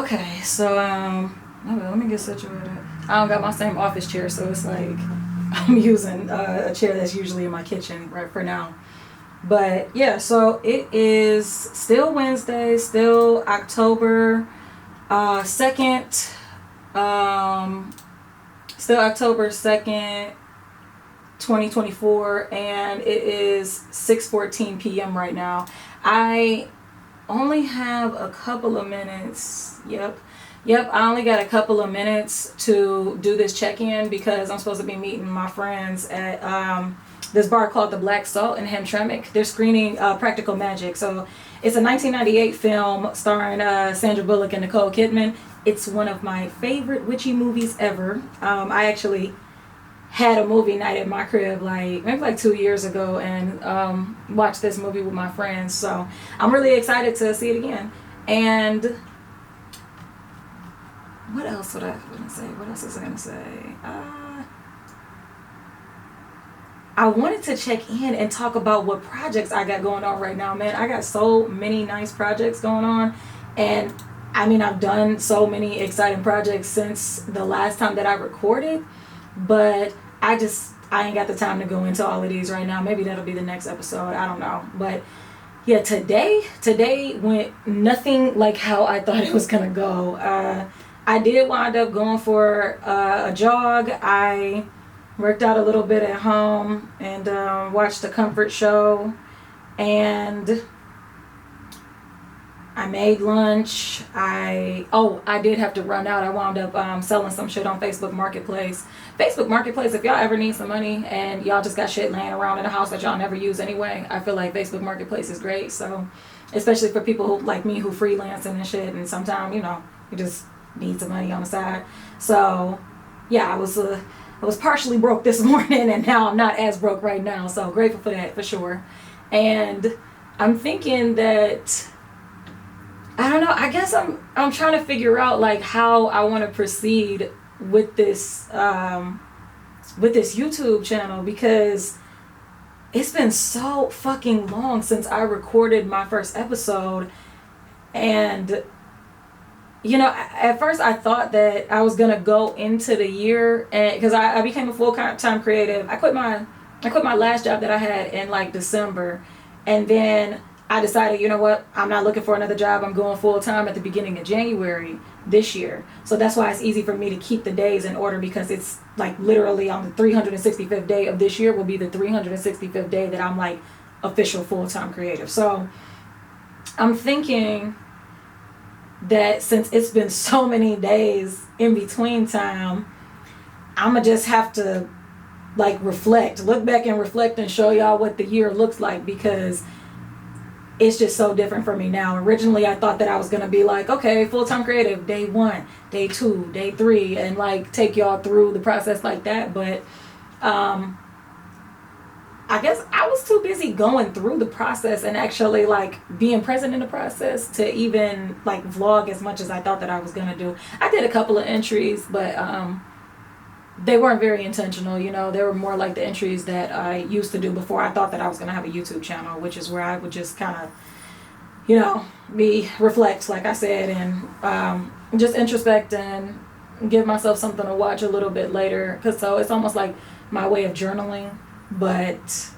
Okay, so let me get situated. I don't got my same office chair, so it's like I'm using a chair that's usually in my kitchen right for now. But yeah, so it is still Wednesday, still October 2nd, still October 2nd, 2024, and it is 6:14 p.m. right now. I only have a couple of minutes. Yep, I only got a couple of minutes to do this check-in because I'm supposed to be meeting my friends at this bar called the Black Salt in Hamtramck. They're screening Practical Magic. So it's a 1998 film starring Sandra Bullock and Nicole Kidman. It's one of my favorite witchy movies ever. I actually had a movie night at my crib maybe 2 years ago and watched this movie with my friends. So I'm really excited to see it again. And what else was I gonna say? What else was I gonna say? I wanted to check in and talk about what projects I got going on right now, man. I got so many nice projects going on, and I mean, I've done so many exciting projects since the last time that I recorded, but I ain't got the time to go into all of these right now. Maybe that'll be the next episode. I don't know. But yeah, today went nothing like how I thought it was gonna go. I did wind up going for a jog. I worked out a little bit at home and watched a comfort show, and I made lunch. I did have to run out. I wound up selling some shit on Facebook Marketplace. Facebook Marketplace, if y'all ever need some money and y'all just got shit laying around in the house that y'all never use anyway, I feel like Facebook Marketplace is great. So, especially for people who, like me, who freelancing and shit, and sometimes, you just need some money on the side. So, yeah, I was partially broke this morning, and now I'm not as broke right now. So grateful for that, for sure. And I'm thinking that, I don't know, I guess I'm trying to figure out how I want to proceed with this YouTube channel, because it's been so fucking long since I recorded my first episode. And at first I thought that I was gonna go into the year, and because I became a full-time creative. I quit my last job that I had in December, and then I decided, you know what, I'm not looking for another job. I'm going full-time at the beginning of January this year. So that's why it's easy for me to keep the days in order, because it's literally on the 365th day of this year will be the 365th day that I'm official full-time creative. So I'm thinking that since it's been so many days in between time, I'ma just have to look back and reflect and show y'all what the year looks like, because it's just so different for me now. Originally I thought that I was gonna be okay, full-time creative, day 1, day 2, day 3, and take y'all through the process like that. But I guess I was too busy going through the process and actually being present in the process to even vlog as much as I thought that I was gonna do. I did a couple of entries, but they weren't very intentional. They were more like the entries that I used to do before I thought that I was gonna have a YouTube channel, which is where I would just kind of reflect, like I said, and just introspect and give myself something to watch a little bit later. So it's almost like my way of journaling, but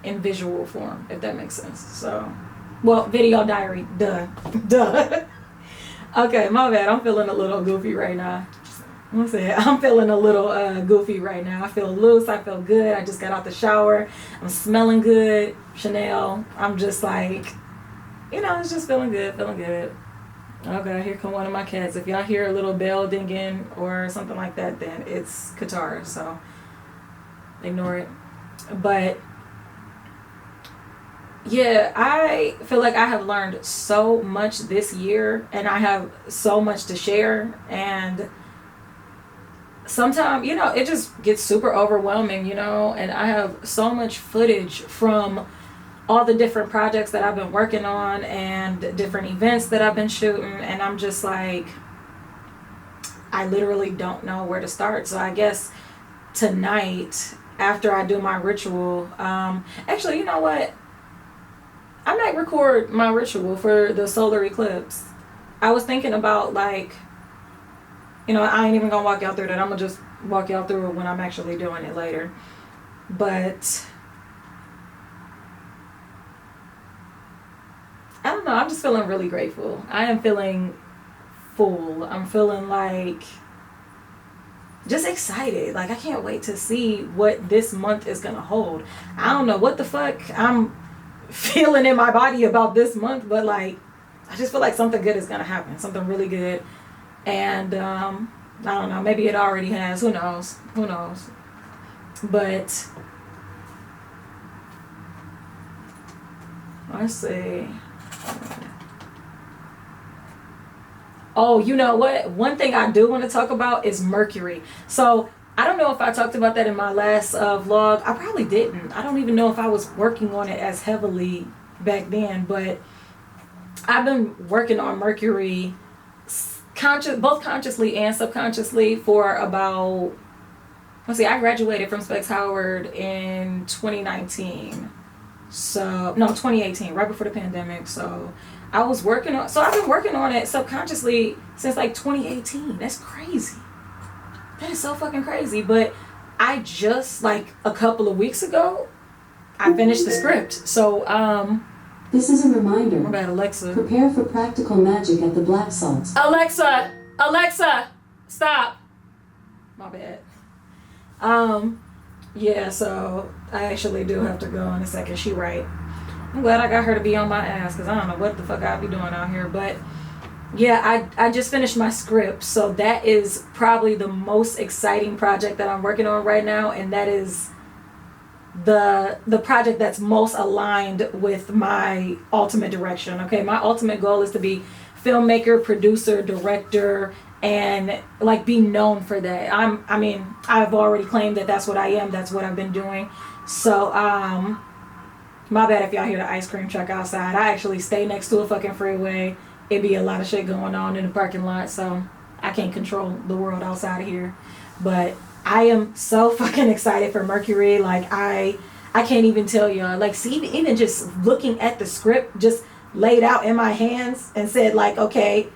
in visual form, if that makes sense. So, well, video diary, duh. Okay, my bad. I'm feeling a little goofy right now. I'm feeling a little goofy right now. I feel loose. I feel good. I just got out the shower. I'm smelling good. Chanel. I'm just it's just feeling good. Okay, here come one of my cats. If y'all hear a little bell dinging or something like that, then it's Qatar. So ignore it. But yeah, I feel like I have learned so much this year, and I have so much to share. And sometimes, it just gets super overwhelming, and I have so much footage from all the different projects that I've been working on and different events that I've been shooting, and I'm just I literally don't know where to start. So I guess tonight, after I do my ritual, actually, you know what? I might record my ritual for the solar eclipse. I was thinking about, like, you know, I ain't even gonna walk y'all through that. I'm gonna just walk y'all through it when I'm actually doing it later. But I don't know, I'm just feeling really grateful. I am feeling full. I'm feeling like just excited. Like, I can't wait to see what this month is gonna hold. I don't know what the fuck I'm feeling in my body about this month, but like, I just feel like something good is gonna happen. Something really good. And I don't know, maybe it already has. Who knows? Who knows? But let's see. Oh, you know what? One thing I do want to talk about is Mercury. So I don't know if I talked about that in my last vlog. I probably didn't. I don't even know if I was working on it as heavily back then, but I've been working on Mercury both consciously and subconsciously for about, let's see, I graduated from Specs Howard in 2019. So, no, 2018, right before the pandemic. So I've been working on it subconsciously since like 2018. That's crazy. That is so fucking crazy. But I just, like, a couple of weeks ago, I finished the script. So, this is a reminder. What about Alexa? Prepare for practical magic at the Black Salt. Alexa, stop. My bad. Yeah, so I actually do have to go in a second. She right. I'm glad I got her to be on my ass, because I don't know what the fuck I'd be doing out here. But yeah, I just finished my script, so that is probably the most exciting project that I'm working on right now, and that is the project that's most aligned with my ultimate direction. Okay, my ultimate goal is to be filmmaker, producer, director, and like be known for that. I've already claimed that that's what I am. That's what I've been doing. So my bad if y'all hear the ice cream truck outside. I actually stay next to a fucking freeway. It be a lot of shit going on in the parking lot, so I can't control the world outside of here. But I am so fucking excited for Mercury. Like, I can't even tell y'all. Like, see, even just looking at the script just laid out in my hands and said, like, okay,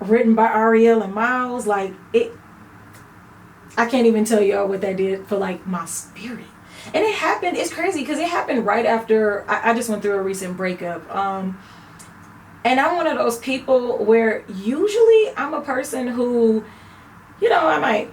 written by Ariel and Miles, like, it, I can't even tell y'all what that did for, like, my spirit. And it happened, it's crazy, because it happened right after I just went through a recent breakup. And I'm one of those people where usually I'm a person who, you know, I might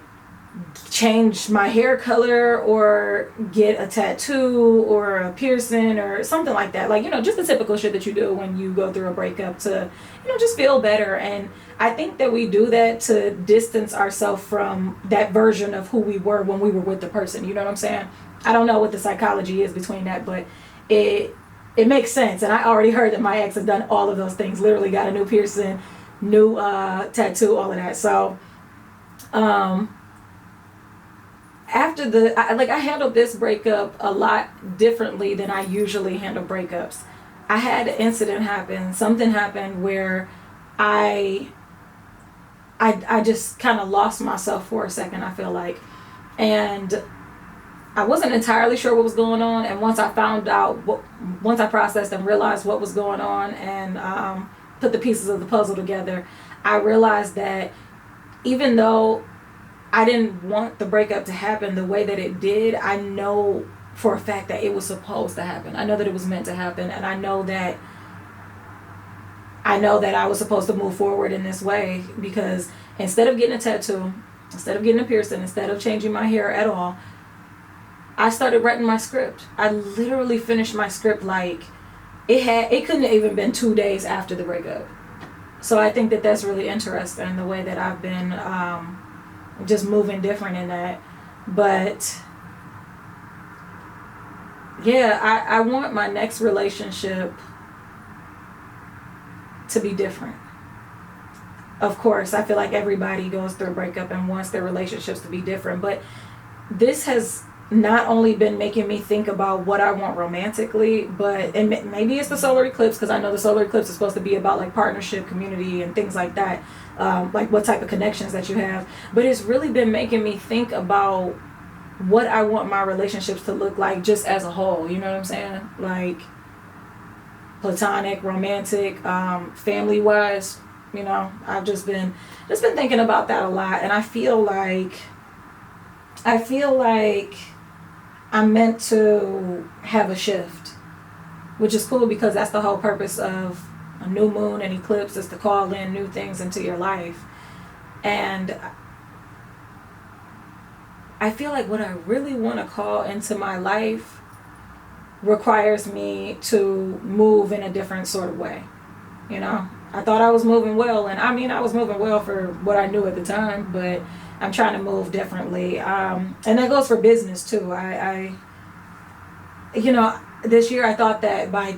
change my hair color or get a tattoo or a piercing or something like that. Like, you know, just the typical shit that you do when you go through a breakup to, you know, just feel better. And I think that we do that to distance ourselves from that version of who we were when we were with the person. You know what I'm saying? I don't know what the psychology is between that, but it makes sense. And I already heard that my ex had done all of those things. Literally got a new piercing, new tattoo, all of that. So after I handled this breakup a lot differently than I usually handle breakups. I had an incident happen. Something happened where I just kind of lost myself for a second, I feel like. And I wasn't entirely sure what was going on. And once I found out, once I processed and realized what was going on and put the pieces of the puzzle together, I realized that even though I didn't want the breakup to happen the way that it did, I know for a fact that it was supposed to happen. I know that it was meant to happen, and I know that I was supposed to move forward in this way, because instead of getting a tattoo, instead of getting a piercing, instead of changing my hair at all, I started writing my script. I literally finished my script like it couldn't have even been 2 days after the breakup. So I think that that's really interesting, the way that I've been just moving different in that. But yeah, I want my next relationship to be different. Of course, I feel like everybody goes through a breakup and wants their relationships to be different, but this has not only been making me think about what I want romantically, but and maybe it's the solar eclipse, because I know the solar eclipse is supposed to be about like partnership, community, and things like that, like what type of connections that you have. But it's really been making me think about what I want my relationships to look like just as a whole. You know what I'm saying? Like platonic, romantic, family wise, You know, I've just been thinking about that a lot, and I feel like I'm meant to have a shift, which is cool because that's the whole purpose of a new moon and eclipse, is to call in new things into your life. And I feel like what I really want to call into my life requires me to move in a different sort of way. You know, I thought I was moving well, and I mean, I was moving well for what I knew at the time, but I'm trying to move differently. And that goes for business too. I you know, this year I thought that by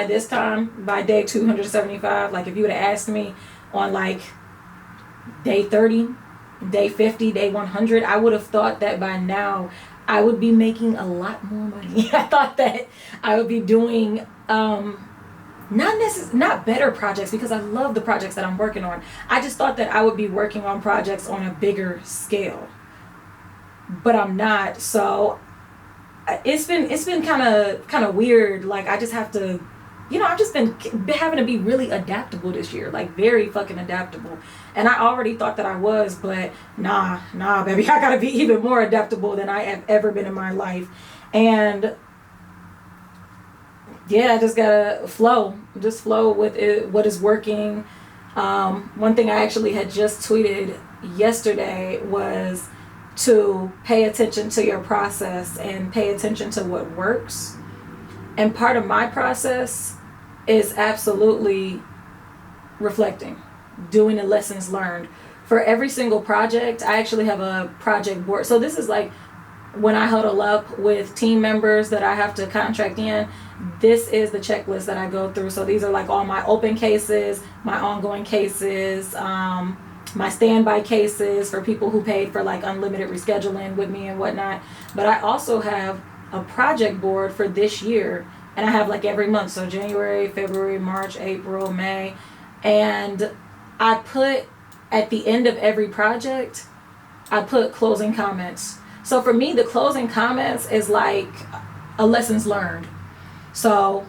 this time, by day 275, like if you would have asked me on like day 30, day 50, day 100, I would have thought that by now I would be making a lot more money. I thought that I would be doing not better projects, because I love the projects that I'm working on. I just thought that I would be working on projects on a bigger scale, but I'm not. So it's been kind of weird. Like I just have to, you know, I've just been having to be really adaptable this year, like very fucking adaptable. And I already thought that I was, but nah, baby, I gotta be even more adaptable than I have ever been in my life. And yeah, I just gotta flow with it, what is working. One thing I actually had just tweeted yesterday was to pay attention to your process and pay attention to what works. And part of my process is absolutely reflecting, doing the lessons learned. For every single project, I actually have a project board. So this is like when I huddle up with team members that I have to contract in, this is the checklist that I go through. So these are like all my open cases, my ongoing cases, my standby cases for people who paid for like unlimited rescheduling with me and whatnot. But I also have a project board for this year, and I have like every month. So January, February, March, April, May. And I put at the end of every project, I put closing comments. So for me, the closing comments is like a lessons learned. So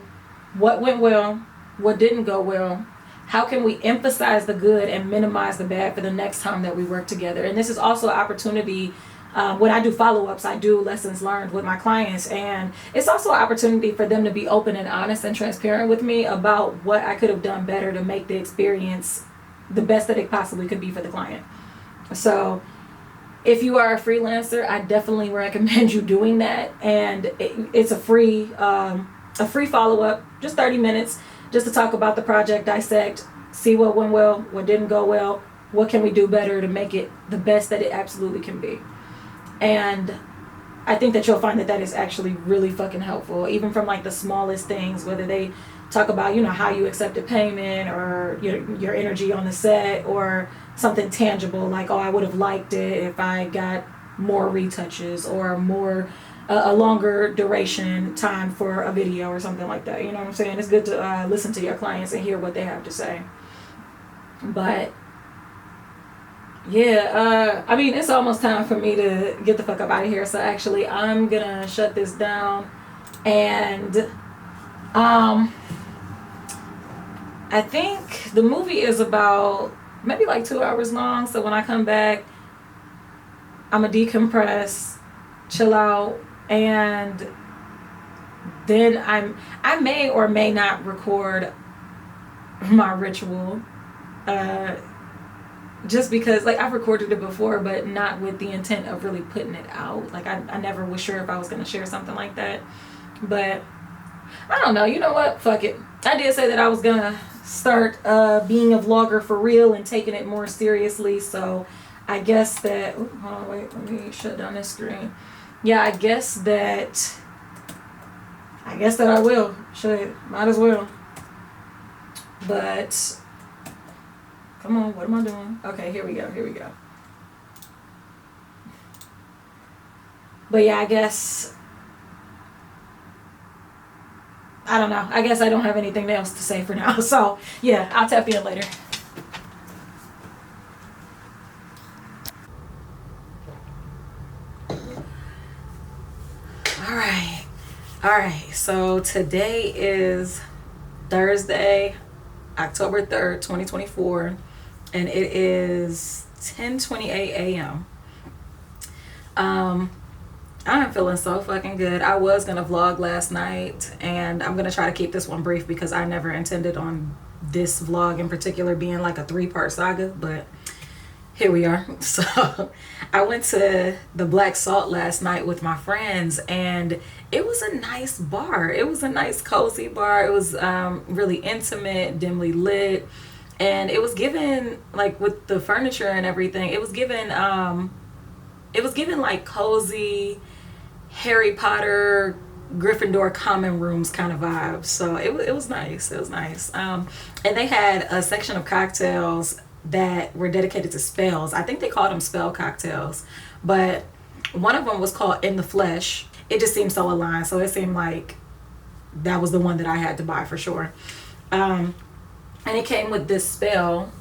what went well, what didn't go well, how can we emphasize the good and minimize the bad for the next time that we work together? And this is also an opportunity. When I do follow-ups, I do lessons learned with my clients, and it's also an opportunity for them to be open and honest and transparent with me about what I could have done better to make the experience the best that it possibly could be for the client. So if you are a freelancer, I definitely recommend you doing that. And it's a free follow-up, just 30 minutes, just to talk about the project, dissect, see what went well, what didn't go well, what can we do better to make it the best that it absolutely can be. And I think that you'll find that that is actually really fucking helpful, even from like the smallest things, whether they talk about, you know, how you accepted payment, or your energy on the set, or something tangible like, oh, I would have liked it if I got more retouches, or more a longer duration time for a video or something like that. You know what I'm saying? It's good to listen to your clients and hear what they have to say. But yeah, I mean, it's almost time for me to get the fuck up out of here. So actually, I'm gonna shut this down. And I think the movie is about maybe like 2 hours long. So when I come back, I'm gonna decompress, chill out, and then I may or may not record my ritual. Just because, like, I've recorded it before, but not with the intent of really putting it out. Like, I never was sure if I was going to share something like that. But I don't know. You know what? Fuck it. I did say that I was going to start being a vlogger for real and taking it more seriously. So I guess that... Oh, hold on, wait. Let me shut down this screen. Yeah, I guess that I will. Shit. Might as well. But... Come on, what am I doing? Okay, here we go. But yeah, I guess, I don't know. I guess I don't have anything else to say for now. So yeah, I'll tap in later. All right. So today is Thursday. October 3rd, 2024, and it is 10:28 a.m. I'm feeling so fucking good. I was gonna vlog last night, and I'm gonna try to keep this one brief because I never intended on this vlog in particular being like a 3-part saga, but here we are. So I went to the Black Salt last night with my friends, and it was a nice bar. It was a nice cozy bar. It was really intimate, dimly lit, and it was given, like, with the furniture and everything, it was given like cozy Harry Potter, Gryffindor common rooms kind of vibes. So it was nice. It was nice. And they had a section of cocktails that were dedicated to spells. I think they called them spell cocktails, but one of them was called In the Flesh. It just seemed so aligned, so it seemed like that was the one that I had to buy for sure. And it came with this spell,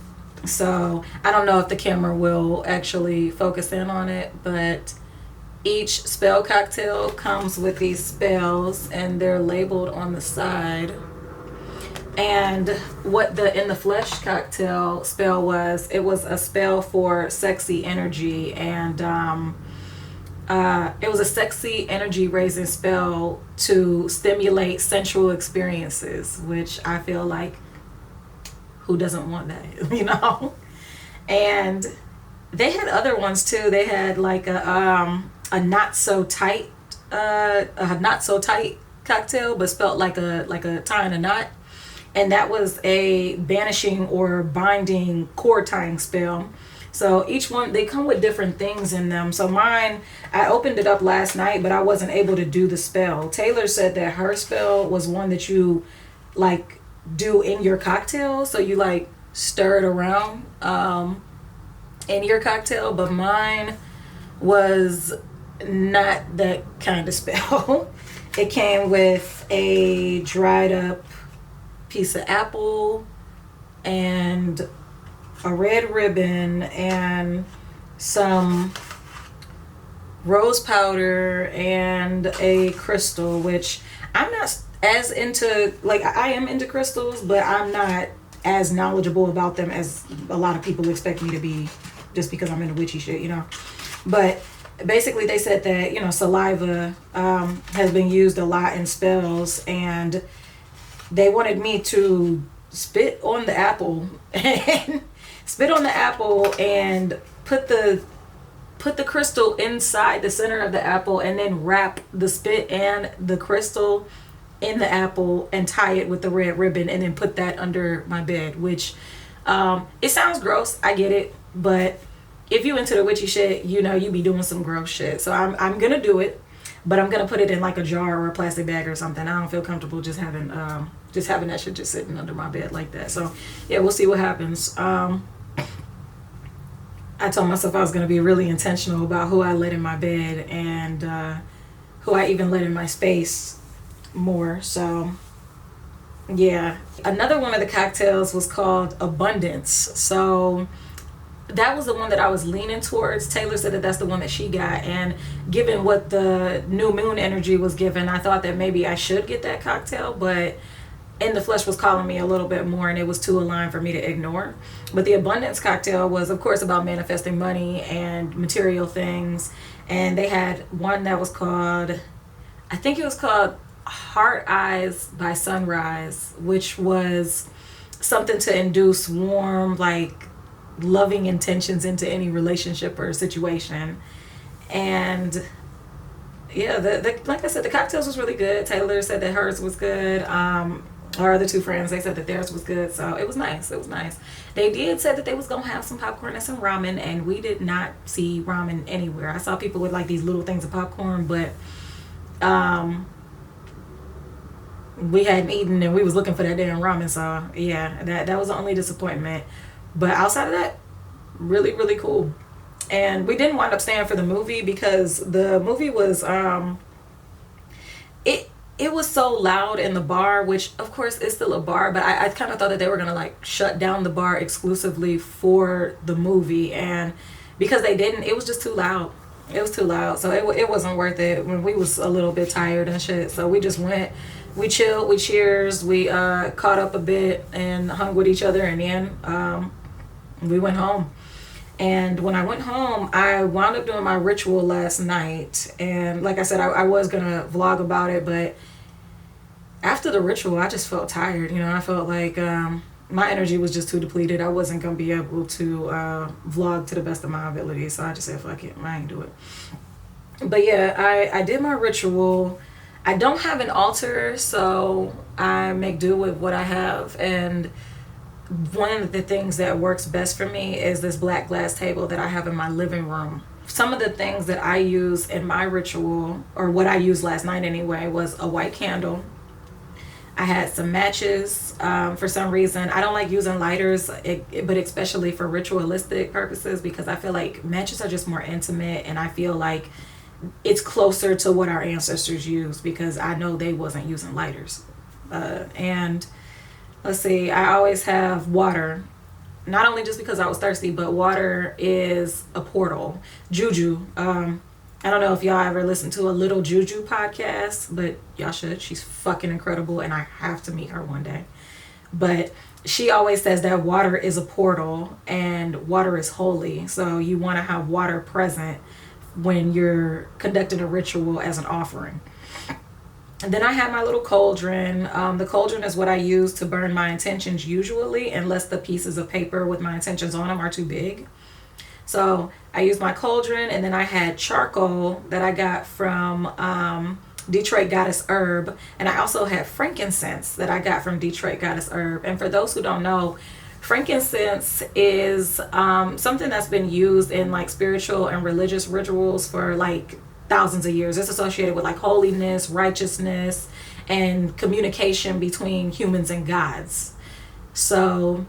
so I don't know if the camera will actually focus in on it, but each spell cocktail comes with these spells, and they're labeled on the side. And what the In the Flesh cocktail spell was, it was a spell for sexy energy, and it was a sexy energy raising spell to stimulate sensual experiences, which I feel like, who doesn't want that, you know? And they had other ones too. They had like a not so tight cocktail, but spelled like a tying a knot. And that was a banishing or binding cord tying spell. So each one, they come with different things in them. So mine, I opened it up last night, but I wasn't able to do the spell. Tayler said that her spell was one that you like do in your cocktail. So you like stir it around in your cocktail, but mine was not that kind of spell. It came with a dried up piece of apple and a red ribbon and some rose powder and a crystal, which I'm not as into. Like, I am into crystals, but I'm not as knowledgeable about them as a lot of people expect me to be, just because I'm into witchy shit, you know. But basically they said that, you know, saliva has been used a lot in spells, and they wanted me to spit on the apple and put the crystal inside the center of the apple, and then wrap the spit and the crystal in the apple and tie it with the red ribbon, and then put that under my bed, which it sounds gross, I get it, but if you into the witchy shit, you know you be doing some gross shit. So I'm gonna do it, but I'm gonna put it in like a jar or a plastic bag or something. I don't feel comfortable just having that shit just sitting under my bed like that. So yeah, we'll see what happens. I told myself I was gonna be really intentional about who I let in my bed and who I even let in my space more. So yeah, another one of the cocktails was called Abundance. So that was the one that I was leaning towards. Tayler said that that's the one that she got, and given what the new moon energy was given, I thought that maybe I should get that cocktail, but In the Flesh was calling me a little bit more, and it was too aligned for me to ignore. But the Abundance cocktail was, of course, about manifesting money and material things, and they had one that was called, I think it was called Heart Eyes by Sunrise, which was something to induce warm, like, loving intentions into any relationship or situation. And yeah, like I said, the cocktails was really good. Tayler said that hers was good. Our other two friends, they said that theirs was good, so it was nice. They did say that they was gonna have some popcorn and some ramen, and we did not see ramen anywhere. I saw people with like these little things of popcorn, but we hadn't eaten, and we was looking for that damn ramen. So yeah, that was the only disappointment. But outside of that, really, really cool. And we didn't wind up staying for the movie because the movie was it was so loud in the bar, which of course is still a bar, but I kind of thought that they were gonna like shut down the bar exclusively for the movie, and because they didn't, it was just too loud. It was too loud, so it wasn't worth it when we was a little bit tired and shit. So we just went, we chilled, we cheers, we caught up a bit and hung with each other, and then we went home. And when I went home, I wound up doing my ritual last night. And like I said, I was gonna vlog about it, but after the ritual, I just felt tired. I felt like my energy was just too depleted. I wasn't gonna be able to vlog to the best of my ability. So I just said, fuck it, I ain't do it. But yeah, I did my ritual. I don't have an altar, so I make do with what I have. And one of the things that works best for me is this black glass table that I have in my living room. Some of the things that I use in my ritual, or what I used last night anyway, was a white candle. I had some matches. For some reason, I don't like using lighters, but especially for ritualistic purposes, because I feel like matches are just more intimate, and I feel like it's closer to what our ancestors used, because I know they wasn't using lighters. And let's see, I always have water, not only just because I was thirsty, but water is a portal. Juju, I don't know if y'all ever listened to a Little Juju podcast, but y'all should. She's fucking incredible, and I have to meet her one day. But she always says that water is a portal and water is holy. So you want to have water present when you're conducting a ritual as an offering. And then I have my little cauldron. The cauldron is what I use to burn my intentions usually, unless the pieces of paper with my intentions on them are too big. So I use my cauldron, and then I had charcoal that I got from Detroit Goddess Herb. And I also had frankincense that I got from Detroit Goddess Herb. And for those who don't know, frankincense is something that's been used in like spiritual and religious rituals for like thousands of years. It's associated with like holiness, righteousness, and communication between humans and gods. So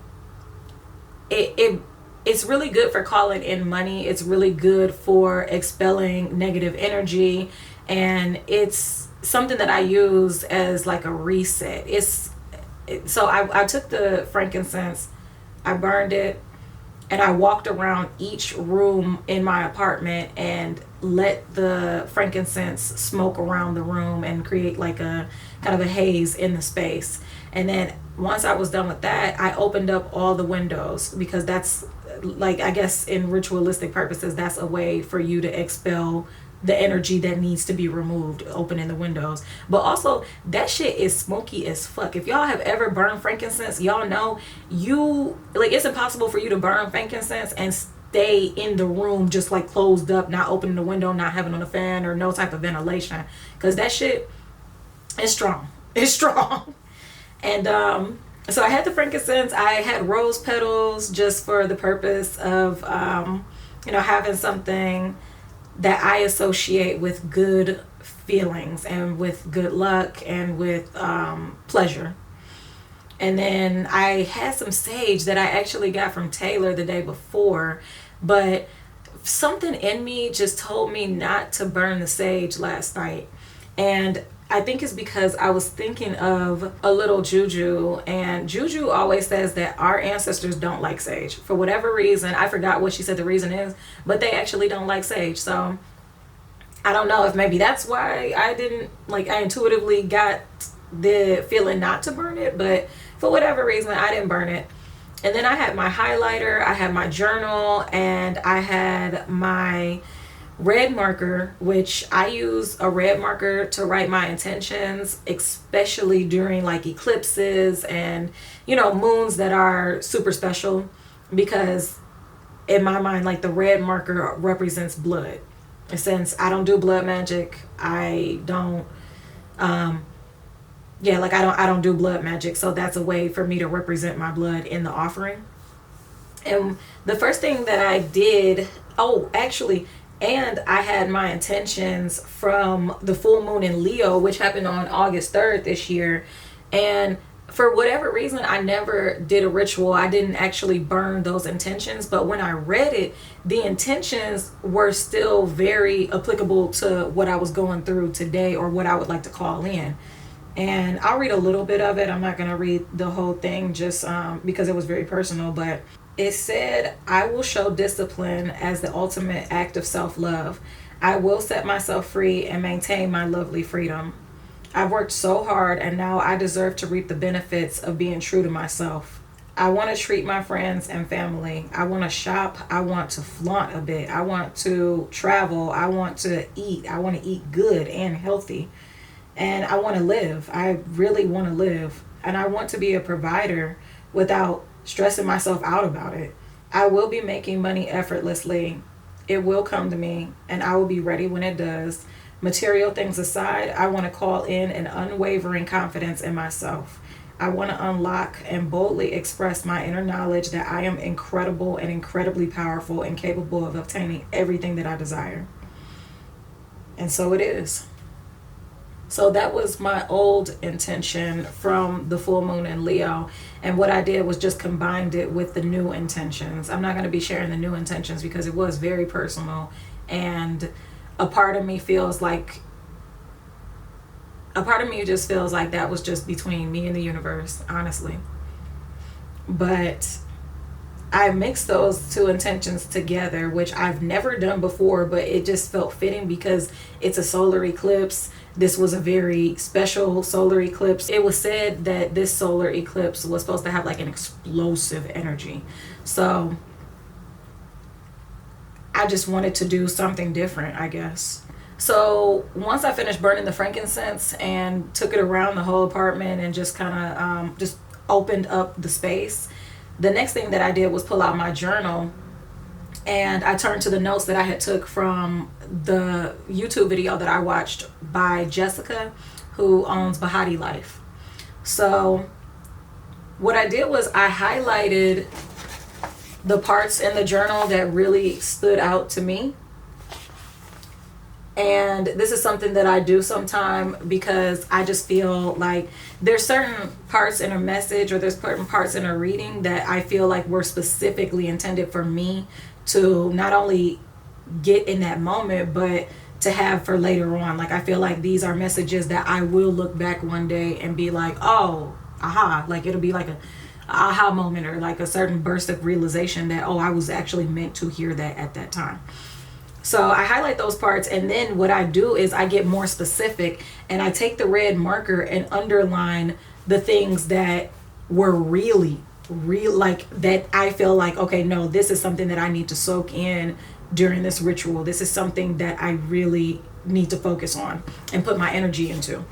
it's really good for calling in money. It's really good for expelling negative energy, and it's something that I use as like a reset. So I took the frankincense, I burned it, and I walked around each room in my apartment and let the frankincense smoke around the room and create like a kind of a haze in the space. And then once I was done with that, I opened up all the windows, because that's like, I guess in ritualistic purposes, that's a way for you to expel the energy that needs to be removed, opening the windows. But also, that shit is smoky as fuck. If y'all have ever burned frankincense, y'all know it's impossible for you to burn frankincense and stay in the room just like closed up, not opening the window, not having on a fan or no type of ventilation, because that shit is strong. It's strong. And so I had the frankincense. I had rose petals just for the purpose of having something that I associate with good feelings and with good luck and with pleasure. And then I had some sage that I actually got from Tayler the day before, but something in me just told me not to burn the sage last night. And I think it's because I was thinking of a little Juju, and Juju always says that our ancestors don't like sage. For whatever reason, I forgot what she said the reason is, but they actually don't like sage. So I don't know if maybe that's why I intuitively got the feeling not to burn it, but for whatever reason, I didn't burn it. And then I had my highlighter, I had my journal, and I had my red marker, which I use a red marker to write my intentions, especially during like eclipses and moons that are super special, because in my mind, like, the red marker represents blood. And since I don't do blood magic, I don't do blood magic, so that's a way for me to represent my blood in the offering. And the first thing that I did, and I had my intentions from the full moon in Leo, which happened on August 3rd this year. And for whatever reason, I never did a ritual. I didn't actually burn those intentions. But when I read it, the intentions were still very applicable to what I was going through today, or what I would like to call in. And I'll read a little bit of it. I'm not going to read the whole thing just because it was very personal. But it said, "I will show discipline as the ultimate act of self-love. I will set myself free and maintain my lovely freedom. I've worked so hard and now I deserve to reap the benefits of being true to myself. I want to treat my friends and family. I want to shop. I want to flaunt a bit. I want to travel. I want to eat. I want to eat good and healthy. And I want to live. I really want to live. And I want to be a provider without stressing myself out about it. I will be making money effortlessly. It will come to me and I will be ready when it does. Material things aside, I want to call in an unwavering confidence in myself. I want to unlock and boldly express my inner knowledge that I am incredible and incredibly powerful and capable of obtaining everything that I desire. And so it is. So that was my old intention from the full moon in Leo. And what I did was just combined it with the new intentions. I'm not going to be sharing the new intentions because it was very personal. And a part of me just feels like that was just between me and the universe, honestly. But I mixed those two intentions together, which I've never done before, but it just felt fitting because it's a solar eclipse. This was a very special solar eclipse. It was said that this solar eclipse was supposed to have like an explosive energy. So I just wanted to do something different, I guess. So once I finished burning the frankincense and took it around the whole apartment and just kind of just opened up the space, the next thing that I did was pull out my journal and I turned to the notes that I had took from the YouTube video that I watched by Jessica, who owns Bahati Life. So what I did was I highlighted the parts in the journal that really stood out to me. And this is something that I do sometime because I just feel like there's certain parts in a message or there's certain parts in a reading that I feel like were specifically intended for me to not only get in that moment, but to have for later on. Like I feel like these are messages that I will look back one day and be like, oh, aha, like it'll be like a aha moment or like a certain burst of realization that, oh, I was actually meant to hear that at that time. So I highlight those parts, and then what I do is I get more specific and I take the red marker and underline the things that were really like that I feel like, okay, no, this is something that I need to soak in during this ritual. This is something that I really need to focus on and put my energy into.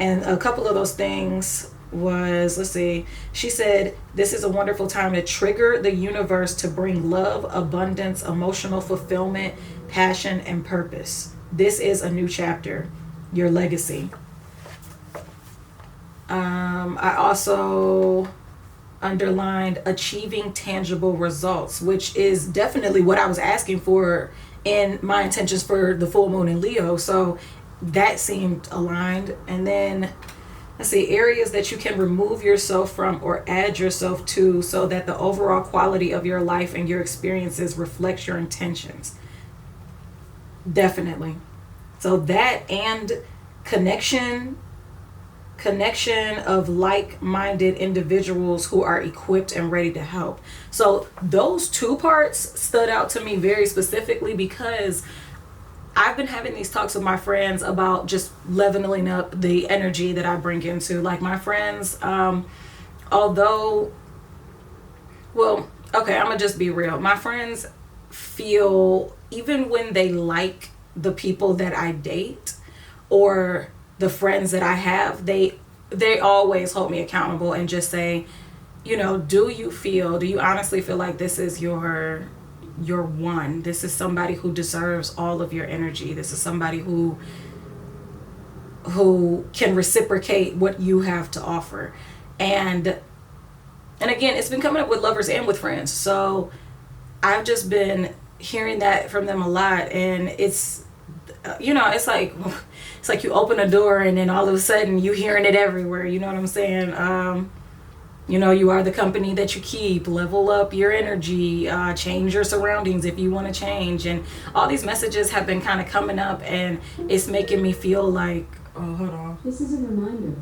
And a couple of those things was, let's see, she said, this is a wonderful time to trigger the universe to bring love, abundance, emotional fulfillment, passion, and purpose. This is a new chapter, your legacy. I also underlined achieving tangible results, which is definitely what I was asking for in my intentions for the full moon in Leo. So that seemed aligned. And then let's see, areas that you can remove yourself from or add yourself to so that the overall quality of your life and your experiences reflects your intentions. Definitely. So that and connection of like-minded individuals who are equipped and ready to help. So those two parts stood out to me very specifically because I've been having these talks with my friends about just leveling up the energy that I bring into, like my friends, although, well, okay, I'm gonna just be real. My friends feel, even when they like the people that I date or the friends that I have, they always hold me accountable and just say, you know, do you honestly feel like this is your one? This is somebody who deserves all of your energy. This is somebody who can reciprocate what you have to offer. And again, it's been coming up with lovers and with friends. So I've just been hearing that from them a lot, and it's, you know, it's like you open a door and then all of a sudden you hearing it everywhere. You know what I'm saying? You know, you are the company that you keep. Level up your energy. Change your surroundings if you want to change. And all these messages have been kind of coming up, and it's making me feel like, oh, hold on. This is a reminder.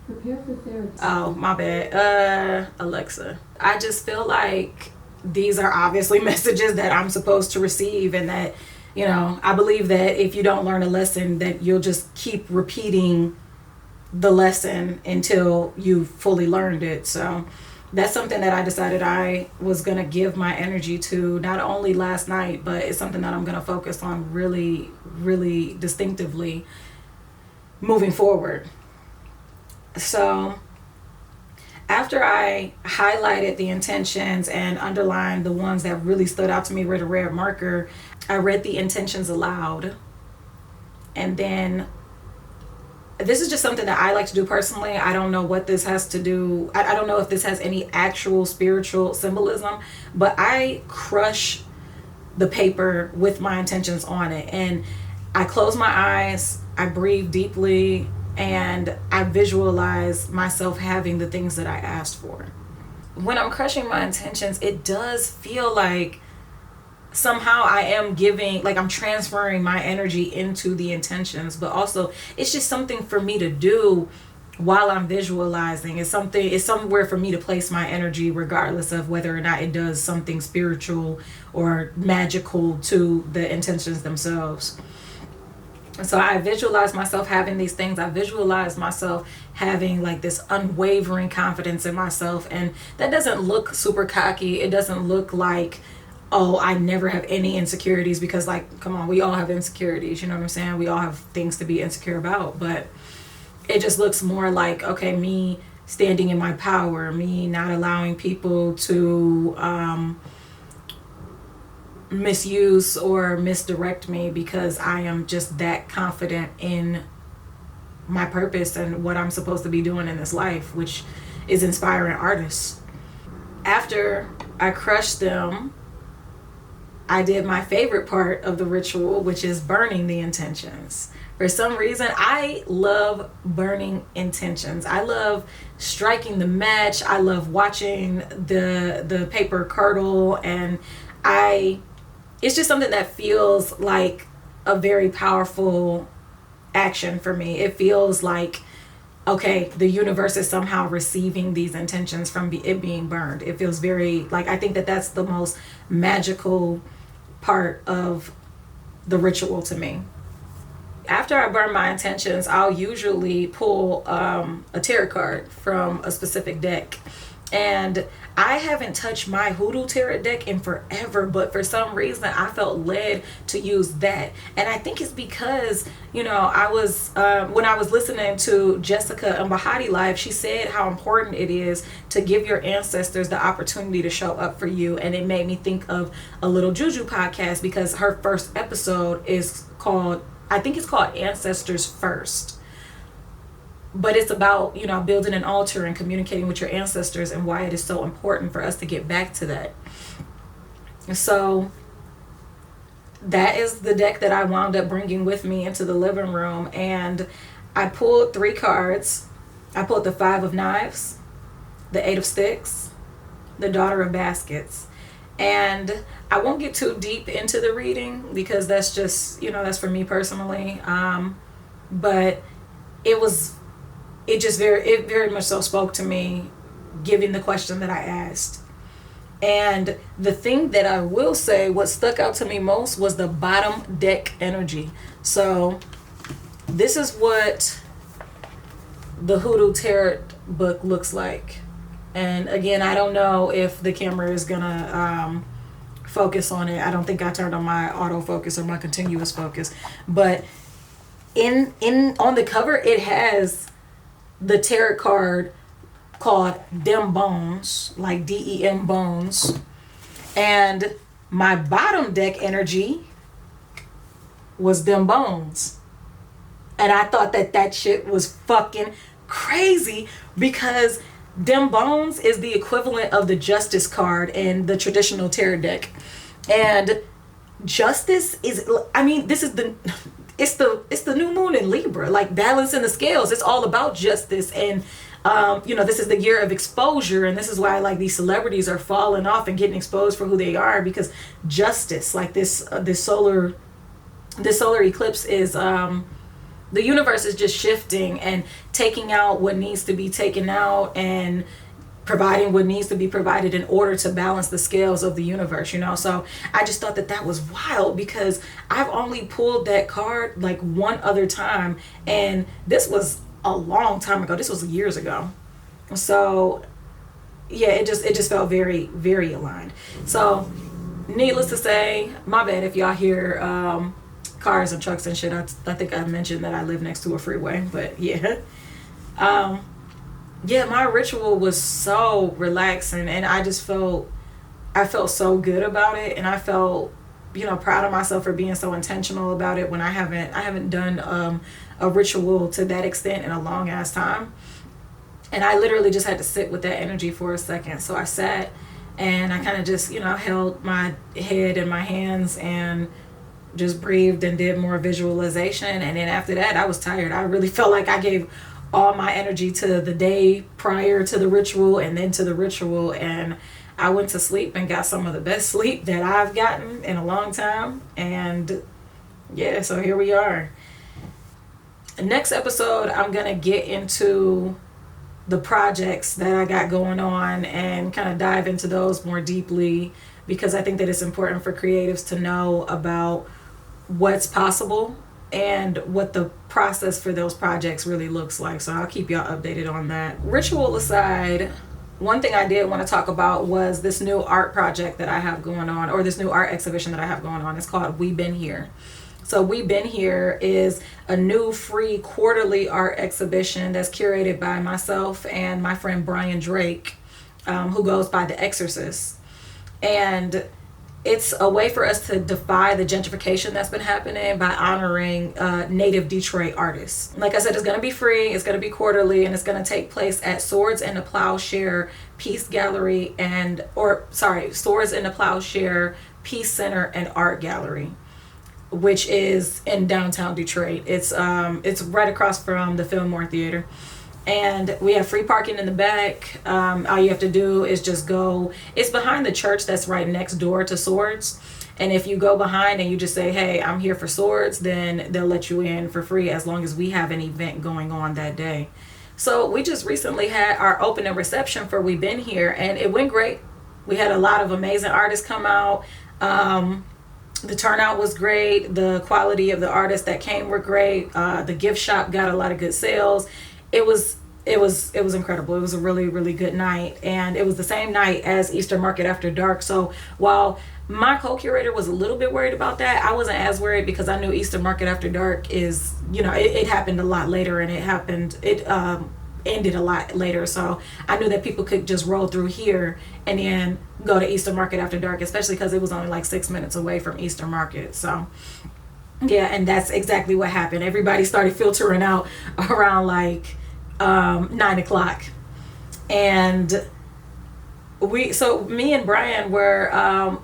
Prepare for therapy. Oh, my bad. Alexa. I just feel like these are obviously messages that I'm supposed to receive, and that You know, I believe that if you don't learn a lesson, that you'll just keep repeating the lesson until you fully learned it. So that's something that I decided I was going to give my energy to, not only last night, but it's something that I'm going to focus on really, really distinctively moving forward. So after I highlighted the intentions and underlined the ones that really stood out to me with a red marker, I read the intentions aloud. And then this is just something that I like to do personally. I don't know what this has to do. I don't know if this has any actual spiritual symbolism, but I crush the paper with my intentions on it. And I close my eyes, I breathe deeply, and I visualize myself having the things that I asked for. When I'm crushing my intentions, it does feel like somehow I am giving, like I'm transferring my energy into the intentions, but also it's just something for me to do while I'm visualizing. It's somewhere for me to place my energy, regardless of whether or not it does something spiritual or magical to the intentions themselves. So I visualize myself having these things. I visualize myself having like this unwavering confidence in myself. And that doesn't look super cocky. It doesn't look like, oh, I never have any insecurities, because like, come on, we all have insecurities. You know what I'm saying? We all have things to be insecure about. But it just looks more like, okay, me standing in my power, me not allowing people to misuse or misdirect me, because I am just that confident in my purpose and what I'm supposed to be doing in this life, which is inspiring artists. After I crushed them, I did my favorite part of the ritual, which is burning the intentions. For some reason, I love burning intentions. I love striking the match. I love watching the paper curdle, and it's just something that feels like a very powerful action for me. It feels like, okay, the universe is somehow receiving these intentions from it being burned. It feels very, like, I think that that's the most magical part of the ritual to me. After I burn my intentions, I'll usually pull a tarot card from a specific deck. And I haven't touched my Hoodoo tarot deck in forever, but for some reason I felt led to use that. And I think it's because, you know, I was when I was listening to Jessica and Bahati Live, she said how important it is to give your ancestors the opportunity to show up for you. And it made me think of a little Juju podcast, because her first episode is called, I think it's called Ancestors First. But it's about, you know, building an altar and communicating with your ancestors, and why it is so important for us to get back to that. So that is the deck that I wound up bringing with me into the living room. And I pulled 3 cards. I pulled the 5 of Knives, the 8 of Sticks, the Daughter of Baskets. And I won't get too deep into the reading, because that's just, you know, that's for me personally. But it very much so spoke to me, given the question that I asked. And the thing that I will say, what stuck out to me most, was the bottom deck energy. So this is what the Hoodoo Tarot book looks like. And again, I don't know if the camera is gonna focus on it. I don't think I turned on my autofocus or my continuous focus. But in on the cover, it has the tarot card called Dem Bones, like DEM Bones. And my bottom deck energy was Dem Bones. And I thought that shit was fucking crazy, because Dem Bones is the equivalent of the Justice card in the traditional tarot deck. And Justice is, I mean, this is it's the new moon in Libra, like balancing the scales. It's all about justice. And you know, this is the year of exposure, and this is why like these celebrities are falling off and getting exposed for who they are, because justice, like this solar eclipse is the universe is just shifting and taking out what needs to be taken out, and providing what needs to be provided in order to balance the scales of the universe, you know. So I just thought that that was wild, because I've only pulled that card like one other time, and this was a long time ago. This was years ago. So yeah, it just felt very, very aligned. So needless to say, my bad if y'all hear cars and trucks and shit. I think I mentioned that I live next to a freeway, but yeah. Yeah, my ritual was so relaxing, and I felt so good about it, and I felt, you know, proud of myself for being so intentional about it when I haven't done a ritual to that extent in a long ass time. And I literally just had to sit with that energy for a second. So I sat and I kind of just, you know, held my head in my hands and just breathed and did more visualization. And then after that, I was tired. I really felt like I gave all my energy to the day prior to the ritual and then to the ritual, and I went to sleep and got some of the best sleep that I've gotten in a long time. And yeah, so here we are. Next episode, I'm gonna get into the projects that I got going on and kind of dive into those more deeply, because I think that it's important for creatives to know about what's possible and what the process for those projects really looks like. So I'll keep y'all updated on that. Ritual aside, one thing I did want to talk about was this new art project that I have going on, or this new art exhibition that I have going on. It's called We've Been Here. So We've Been Here is a new free quarterly art exhibition that's curated by myself and my friend Brian Drake, who goes by The Exorcist. And it's a way for us to defy the gentrification that's been happening by honoring native Detroit artists. Like I said, it's going to be free, it's going to be quarterly, and it's going to take place at Swords in the Plowshare Peace Gallery Swords in the Plowshare Peace Center and Art Gallery, which is in downtown Detroit. It's right across from the Fillmore Theater. And we have free parking in the back. All you have to do is just go. It's behind the church that's right next door to Swords. And if you go behind and you just say, hey, I'm here for Swords, then they'll let you in for free as long as we have an event going on that day. So we just recently had our opening reception for We've Been Here, and it went great. We had a lot of amazing artists come out. The turnout was great. The quality of the artists that came were great. The gift shop got a lot of good sales. It was incredible. It was a really, really good night. And it was the same night as Easter Market After Dark. So while my co-curator was a little bit worried about that, I wasn't as worried, because I knew Easter Market After Dark is, you know, it happened a lot later, and it ended a lot later. So I knew that people could just roll through here and then go to Easter Market After Dark, especially because it was only like 6 minutes away from Easter Market. So yeah, and that's exactly what happened. Everybody started filtering out around like 9 o'clock. And me and Brian were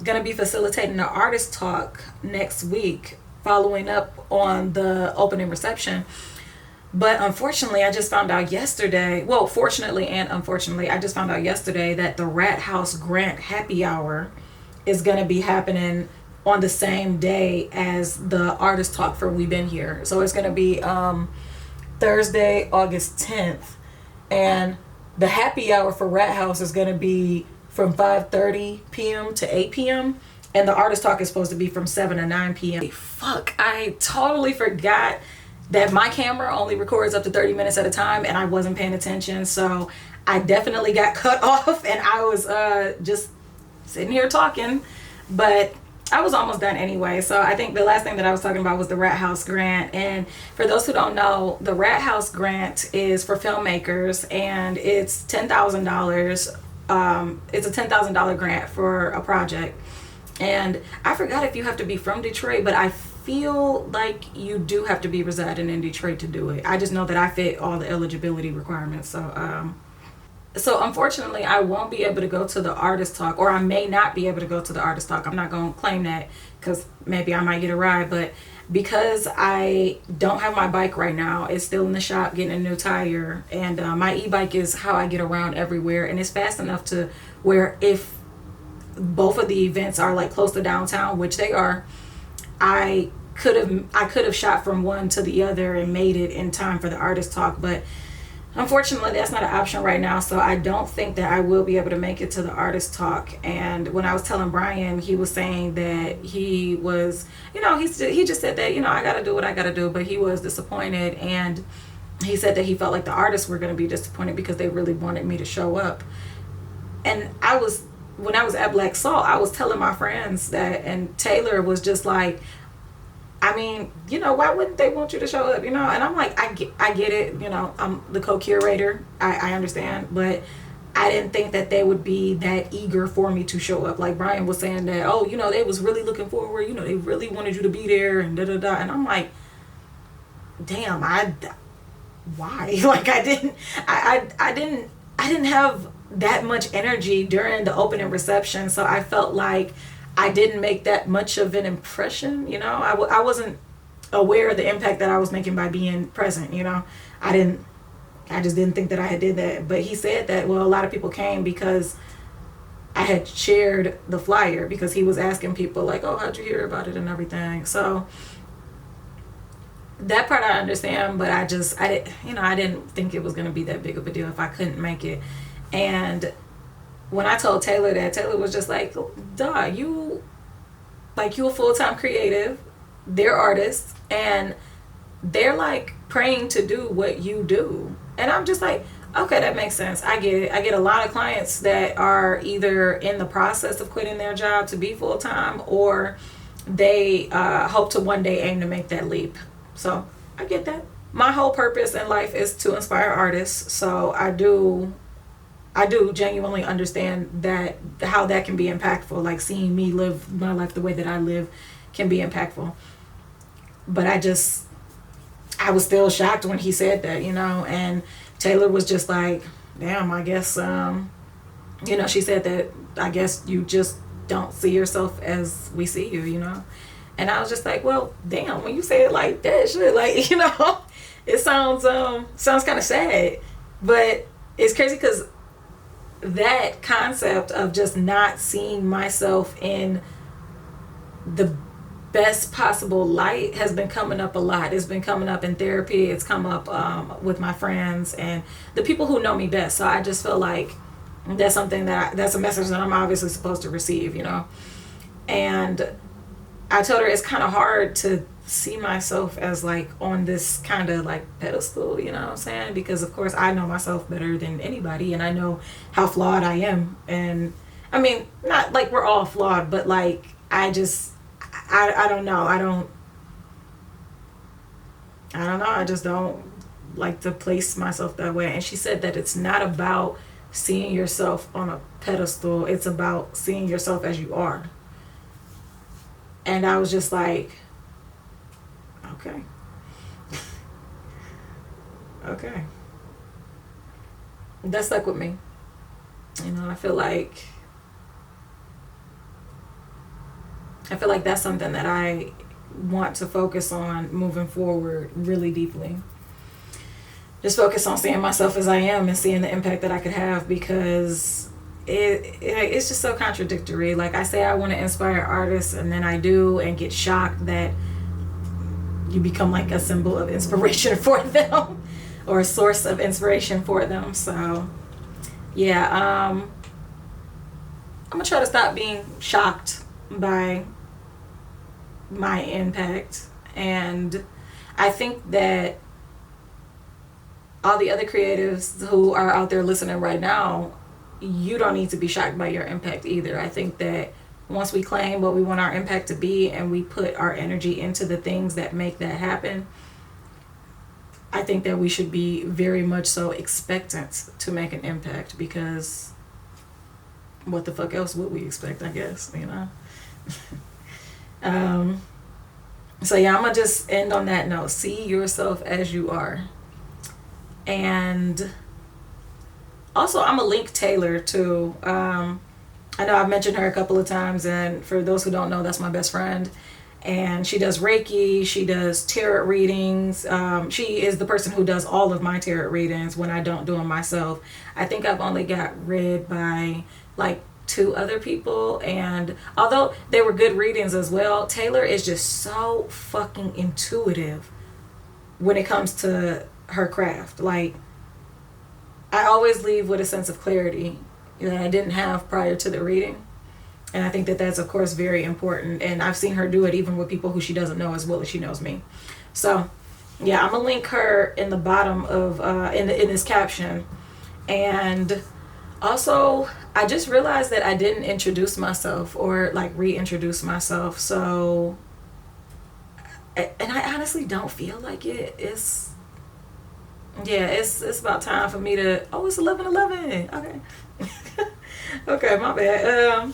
gonna be facilitating the artist talk next week, following up on the opening reception. But unfortunately, I just found out yesterday, well, fortunately and unfortunately, I just found out yesterday that the Rathaus Grant happy hour is going to be happening on the same day as the artist talk for We've Been Here. So it's going to be Thursday, August 10th. And the happy hour for Rathaus is going to be from 5:30 p.m. to 8 p.m. And the artist talk is supposed to be from 7 to 9 p.m. Fuck, I totally forgot that my camera only records up to 30 minutes at a time, and I wasn't paying attention. So I definitely got cut off, and I was just sitting here talking, but I was almost done anyway. So I think the last thing that I was talking about was the Rathaus Grant. And for those who don't know, the Rathaus Grant is for filmmakers, and it's $10,000. It's a $10,000 grant for a project. And I forgot if you have to be from Detroit, but I feel like you do have to be residing in Detroit to do it. I just know that I fit all the eligibility requirements. So unfortunately, I won't be able to go to the artist talk, or I may not be able to go to the artist talk. I'm not going to claim that, because maybe I might get a ride. But because I don't have my bike right now, it's still in the shop getting a new tire. And my e-bike is how I get around everywhere. And it's fast enough to where if both of the events are like close to downtown, which they are, I could have shot from one to the other and made it in time for the artist talk. But unfortunately, that's not an option right now. So I don't think that I will be able to make it to the artist talk. And when I was telling Brian, he was saying that he was, he just said that, I got to do what I got to do. But he was disappointed. And he said that he felt like the artists were going to be disappointed because they really wanted me to show up. And when I was at Black Salt, I was telling my friends that, and Tayler was just like, I mean, why wouldn't they want you to show up, And I'm like, I get it, I'm the co-curator, I understand, but I didn't think that they would be that eager for me to show up. Like Brian was saying that, they was really looking forward, they really wanted you to be there and da-da-da, and I'm like, damn, why? Like I didn't have that much energy during the opening reception, so I felt like I didn't make that much of an impression. I wasn't aware of the impact that I was making by being present. I just didn't think that I had did that. But he said that, well, a lot of people came because I had shared the flyer, because he was asking people like, oh, how'd you hear about it and everything. So that part I understand, but I didn't think it was going to be that big of a deal if I couldn't make it. And when I told Tayler that, Tayler was just like, duh, you a full-time creative, they're artists, and they're like praying to do what you do. And I'm just like, okay, that makes sense. I get it. I get a lot of clients that are either in the process of quitting their job to be full-time, or they hope to one day aim to make that leap. So I get that. My whole purpose in life is to inspire artists, so I do genuinely understand that how that can be impactful. Like seeing me live my life the way that I live can be impactful. But I was still shocked when he said that, and Tayler was just like, damn, I guess, she said that, I guess you just don't see yourself as we see you, And I was just like, well, damn, when you say it like that, shit, like, it sounds kind of sad. But it's crazy because that concept of just not seeing myself in the best possible light has been coming up a lot. It's been coming up in therapy. It's come up with my friends and the people who know me best. So I just feel like that's something that's a message that I'm obviously supposed to receive, And I told her it's kind of hard to see myself as like on this kind of like pedestal, you know what I'm saying? Because of course I know myself better than anybody, and I know how flawed I am. And I mean, not like we're all flawed, but like I don't know. I don't know. I just don't like to place myself that way. And she said that it's not about seeing yourself on a pedestal. It's about seeing yourself as you are. And I was just like, okay. Okay. That stuck with me. I feel like that's something that I want to focus on moving forward really deeply. Just focus on seeing myself as I am and seeing the impact that I could have, because it's just so contradictory. Like I say I want to inspire artists, and then I do and get shocked that you become like a symbol of inspiration for them or a source of inspiration for them. So yeah, I'm gonna try to stop being shocked by my impact. And I think that all the other creatives who are out there listening right now, you don't need to be shocked by your impact either. I think that once we claim what we want our impact to be and we put our energy into the things that make that happen, I think that we should be very much so expectant to make an impact, because what the fuck else would we expect, I guess, So yeah, I'm gonna just end on that note. See yourself as you are. And also, I'm gonna link Tayler to, I know I've mentioned her a couple of times, and for those who don't know, that's my best friend. And she does Reiki, she does tarot readings. She is the person who does all of my tarot readings when I don't do them myself. I think I've only got read by like 2 other people, and although they were good readings as well, Tayler is just so fucking intuitive when it comes to her craft. Like, I always leave with a sense of clarity that I didn't have prior to the reading. And I think that that's, of course, very important. And I've seen her do it even with people who she doesn't know as well as she knows me. So, yeah, I'm going to link her in the bottom of, in this caption. And also, I just realized that I didn't introduce myself or like reintroduce myself. So, and I honestly don't feel like it. It's about time for me to, oh, it's 11:11. Okay. Okay, my bad.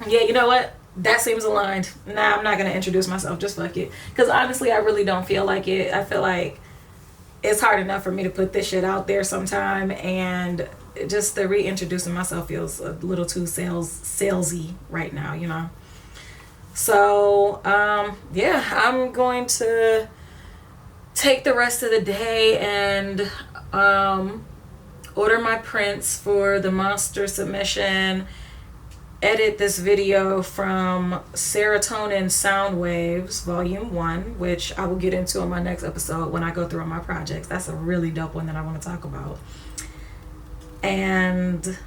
Yeah, you know what? That seems aligned. Nah, I'm not going to introduce myself. Just fuck it. Because honestly, I really don't feel like it. I feel like it's hard enough for me to put this shit out there sometime. And just the reintroducing myself feels a little too salesy right now, you know? So, yeah, I'm going to take the rest of the day and order my prints for the monster submission, edit this video from Serotonin Sound Waves Volume 1, which I will get into in my next episode when I go through all my projects. That's a really dope one that I want to talk about. And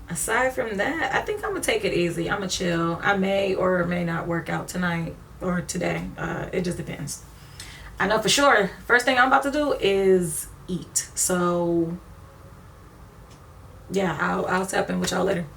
aside from that, I think I'm going to take it easy. I'm going to chill. I may or may not work out tonight or today. It just depends. I know for sure, first thing I'm about to do is eat. So, yeah, I'll tap in with y'all later.